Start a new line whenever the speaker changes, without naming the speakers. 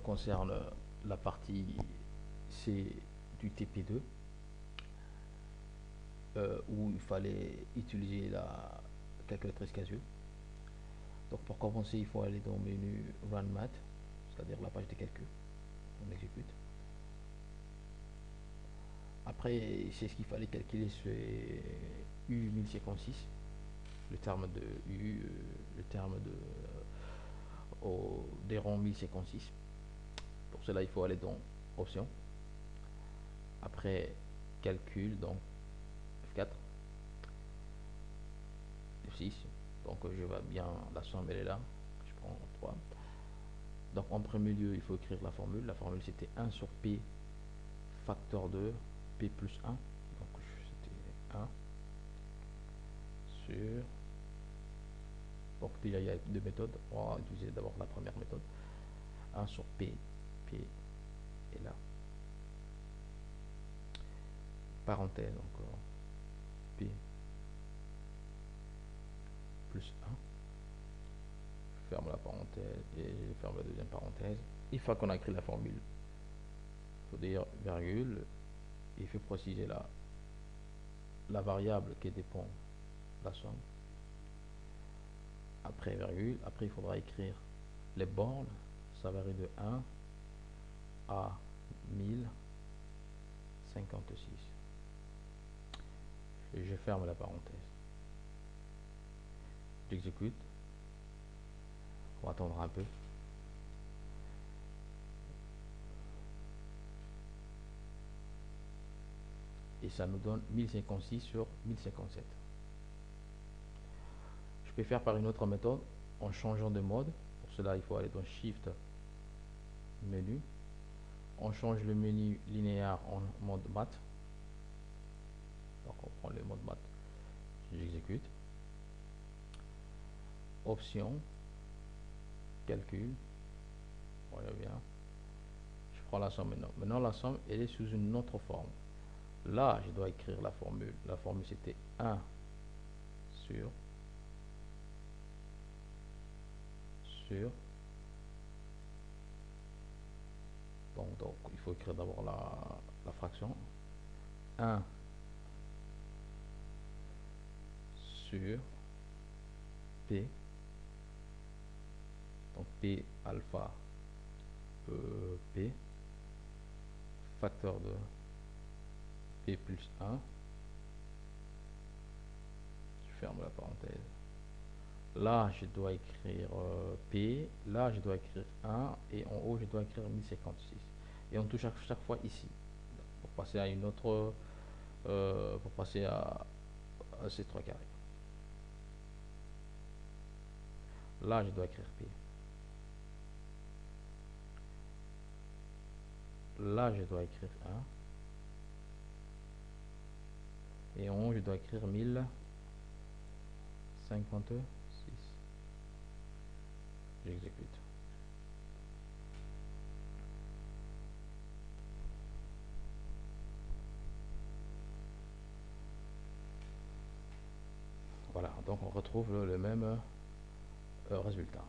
concerne la partie C du TP2, où il fallait utiliser la calculatrice Casio. Donc pour commencer, il faut aller dans le menu Run Math, c'est-à-dire la page de calcul. On exécute. Après, c'est ce qu'il fallait calculer, c'est U1056, le terme de U, le terme de des rangs 1056. Pour cela, il faut aller dans Options. Après, Calcul, donc F4, F6. Donc je vois bien, la somme elle est là. Je prends 3. Donc en premier lieu, il faut écrire la formule. La formule c'était 1 sur P facteur de P plus 1. Donc c'était 1 sur... Donc déjà il y a deux méthodes. On va utiliser d'abord la première méthode. 1 sur P. P est là. Parenthèse encore. P plus 1. Ferme la parenthèse et je ferme la deuxième parenthèse. Une fois qu'on a écrit la formule, il faut dire virgule. Il faut préciser la variable qui dépend de la somme. Après virgule, après il faudra écrire les bornes. Ça varie de 1 à 1056. Et je ferme la parenthèse. J'exécute. On va attendre un peu. Et ça nous donne 1056 sur 1057. Je peux faire par une autre méthode en changeant de mode. Pour cela, il faut aller dans Shift, menu. On change le menu linéaire en mode math. Donc on prend le mode math. J'exécute. Option, calcul. Voilà bien. Je prends la somme maintenant. Maintenant la somme elle est sous une autre forme. Là, je dois écrire la formule. La formule c'était 1 sur donc il faut écrire d'abord la fraction 1 sur P, donc P alpha P facteur de P plus 1. Je ferme la parenthèse. Là je dois écrire P, là je dois écrire 1 et en haut je dois écrire 1056 et on touche à chaque fois ici pour passer à une autre pour passer à ces trois carrés. Là je dois écrire P, là je dois écrire 1 et en haut je dois écrire 1056. J'exécute. Voilà, donc on retrouve le même résultat.